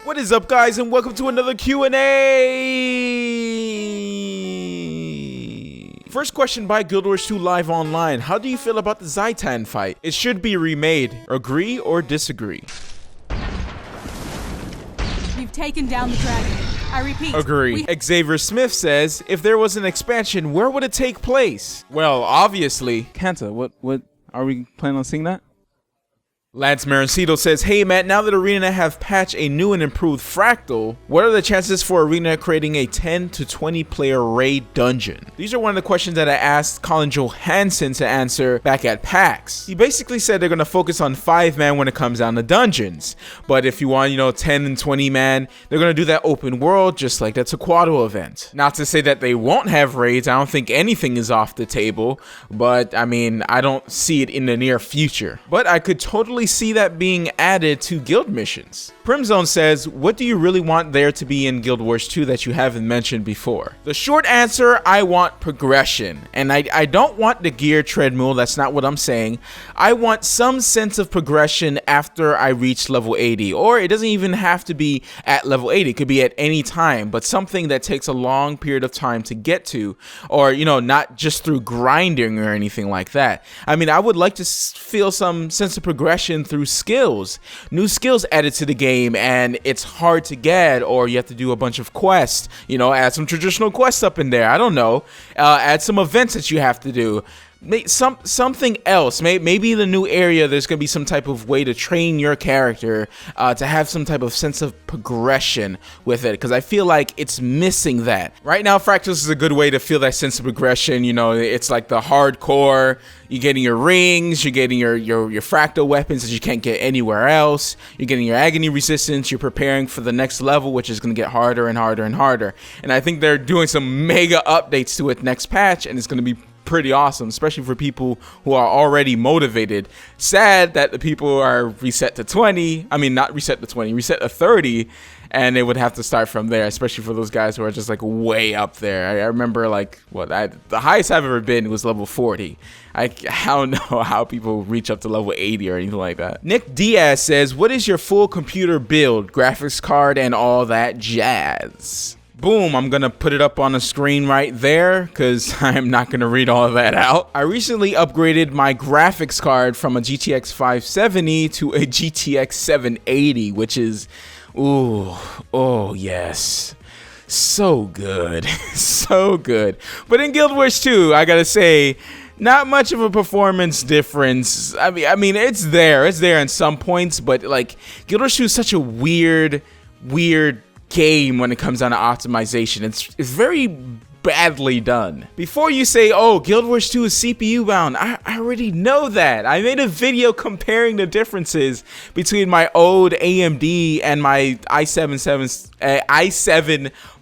What is up, guys, and welcome to another Q&A. First question by Guild Wars 2 Live Online. How do you feel about the Zhaitan fight? It should be remade. Agree or disagree? We've taken down the dragon. I repeat. Agree. Xavier Smith says, if there was an expansion, where would it take place? Well, obviously. Kanta, what are we planning on seeing that? Lance Marancito says, hey Matt, now that Arena have patched a new and improved Fractal, what are the chances for Arena creating a 10 to 20 player raid dungeon? These are one of the questions that I asked Colin Johansson to answer back at PAX. He basically said they're going to focus on 5-man when it comes down to dungeons. But if you want, 10 and 20 man, they're going to do that open world just like that Taekwondo event. Not to say that they won't have raids, I don't think anything is off the table, but I mean, I don't see it in the near future. But I could totally see that being added to guild missions. Primzone says, what do you really want there to be in Guild Wars 2 that you haven't mentioned before? The short answer, I want progression. And I don't want the gear treadmill, that's not what I'm saying. I want some sense of progression after I reach level 80. Or it doesn't even have to be at level 80, it could be at any time, but something that takes a long period of time to get to. Or, not just through grinding or anything like that. I mean, I would like to feel some sense of progression through skills. New skills added to the game, and it's hard to get, or you have to do a bunch of quests, add some traditional quests up in there, I don't know, add some events that you have to do. Something else, maybe the new area, there's gonna be some type of way to train your character to have some type of sense of progression with it, because I feel like it's missing that. Right now, Fractals is a good way to feel that sense of progression. It's like the hardcore, you're getting your rings, you're getting your fractal weapons that you can't get anywhere else, you're getting your agony resistance, you're preparing for the next level, which is gonna get harder and harder and harder. And I think they're doing some mega updates to it next patch, and it's gonna be pretty awesome, especially for people who are already motivated. Sad that the people are reset to 20. I mean, not reset to 20, reset to 30, and they would have to start from there, especially for those guys who are just like way up there. I remember the highest I've ever been was level 40. I don't know how people reach up to level 80 or anything like that. Nick Diaz says, what is your full computer build, graphics card and all that jazz? Boom, I'm gonna put it up on the screen right there because I'm not gonna read all of that out. I recently upgraded my graphics card from a GTX 570 to a GTX 780, which is, oh yes. So good, so good. But in Guild Wars 2, I gotta say, not much of a performance difference. I mean, it's there in some points, but like, Guild Wars 2 is such a weird game when it comes down to optimization. It's very badly done. Before you say, oh, Guild Wars 2 is CPU bound, I already know that. I made a video comparing the differences between my old AMD and my i7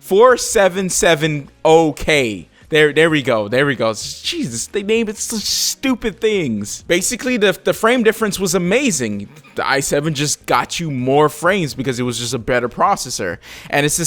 4770K. There we go. Jesus, they named it such stupid things. Basically, the frame difference was amazing. The i7 just got you more frames because it was just a better processor. And it's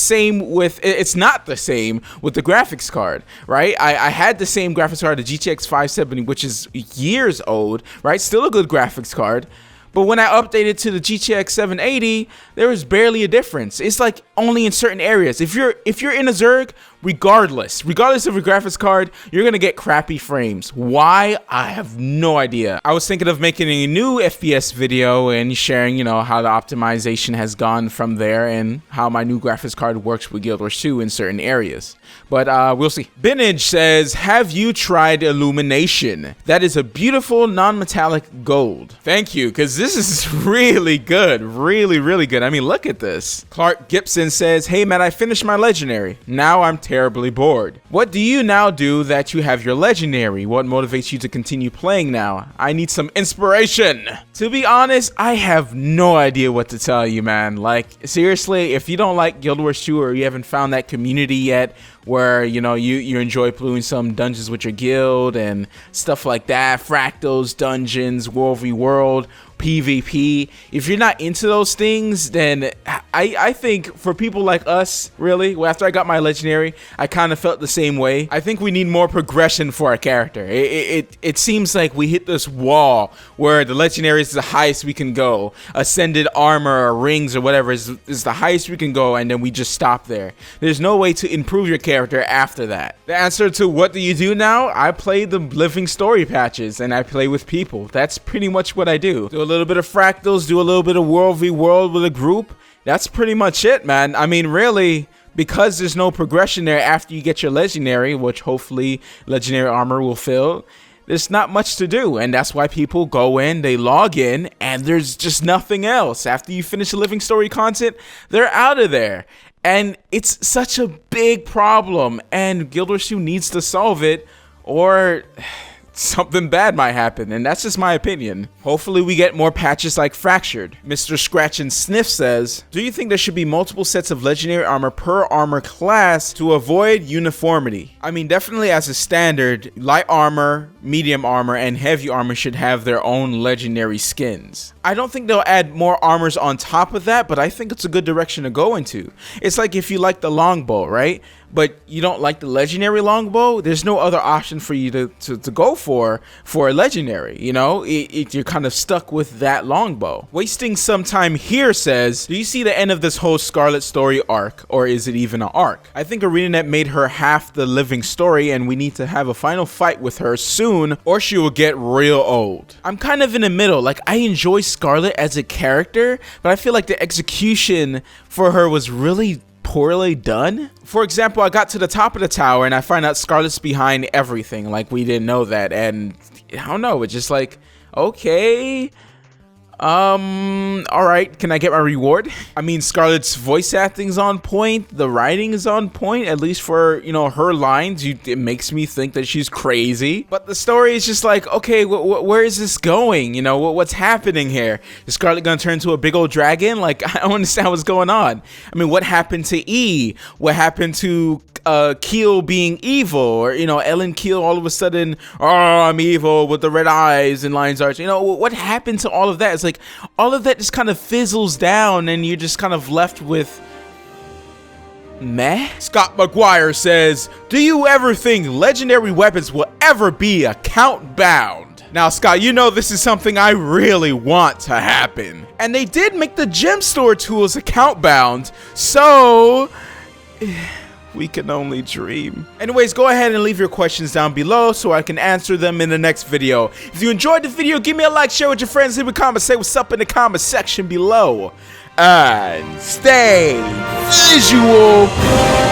not the same with the graphics card, right? I had the same graphics card, the GTX 570, which is years old, right? Still a good graphics card. But when I updated to the GTX 780, there was barely a difference. It's like only in certain areas. If you're in a Zerg, regardless of your graphics card, you're gonna get crappy frames. Why? I have no idea. I was thinking of making a new FPS video and sharing, how the optimization has gone from there and how my new graphics card works with Guild Wars 2 in certain areas. But we'll see. Binage says, have you tried Illumination? That is a beautiful non-metallic gold. Thank you, because this is really good. Really good. I mean, look at this. Clark Gibson says, hey Matt, I finished my legendary. Now I'm terribly bored. What do you now do that you have your legendary? What motivates you to continue playing now? I need some inspiration. To be honest, I have no idea what to tell you, man. Like, seriously, if you don't like Guild Wars 2 or you haven't found that community yet where, you enjoy playing some dungeons with your guild and stuff like that, fractals, dungeons, world v world, PvP. If you're not into those things, then I think for people like us, really, well, after I got my legendary, I kind of felt the same way. I think we need more progression for our character. It seems like we hit this wall where the legendary is the highest we can go. Ascended armor or rings or whatever is the highest we can go, and then we just stop there. There's no way to improve your character after that. The answer to what do you do now? I play the living story patches and I play with people. That's pretty much what I do. Do a little bit of fractals, do a little bit of world v world with a group. That's pretty much it, man. I mean, really, because there's no progression there after you get your legendary, which hopefully legendary armor will fill, there's not much to do. And that's why people go in, they log in, and there's just nothing else. After you finish the living story content, they're out of there. And it's such a big problem, and Guild Wars 2 needs to solve it, or something bad might happen, and that's just my opinion. Hopefully we get more patches like Fractured. Mr. Scratch and Sniff says, do you think there should be multiple sets of legendary armor per armor class to avoid uniformity? I mean, definitely as a standard, light armor, medium armor, and heavy armor should have their own legendary skins. I don't think they'll add more armors on top of that, but I think it's a good direction to go into. It's like if you like the longbow, right? But you don't like the legendary longbow, there's no other option for you to go for a legendary, you know? You're kind of stuck with that longbow. Wasting some time here says, do you see the end of this whole Scarlett story arc, or is it even an arc? I think ArenaNet made her half the living story, and we need to have a final fight with her soon, or she will get real old. I'm kind of in the middle. Like, I enjoy Scarlett as a character, but I feel like the execution for her was really poorly done. For example, I got to the top of the tower and I find out Scarlett's behind everything. Like, we didn't know that, and I don't know, it's just like, okay, all right, can I get my reward? I mean, Scarlett's voice acting's on point, the writing is on point, at least for, you know, her lines. It makes me think that she's crazy, but the story is just like, okay, where is this going? You know, what's happening here? Is Scarlett gonna turn into a big old dragon? Like, I don't understand what's going on. I mean, what happened to E? What happened to Keel being evil? Or, you know, Ellen Keel all of a sudden, oh, I'm evil with the red eyes and lion's arch. You know, what happened to all of that? It's like all of that just kind of fizzles down and you're just kind of left with meh. Scott McGuire says, do you ever think legendary weapons will ever be account bound? Now, Scott, you know this is something I really want to happen. And they did make the gem store tools account bound, so we can only dream. Anyways, go ahead and leave your questions down below so I can answer them in the next video. If you enjoyed the video, give me a like, share with your friends, leave a comment, say what's up in the comment section below. And stay visual.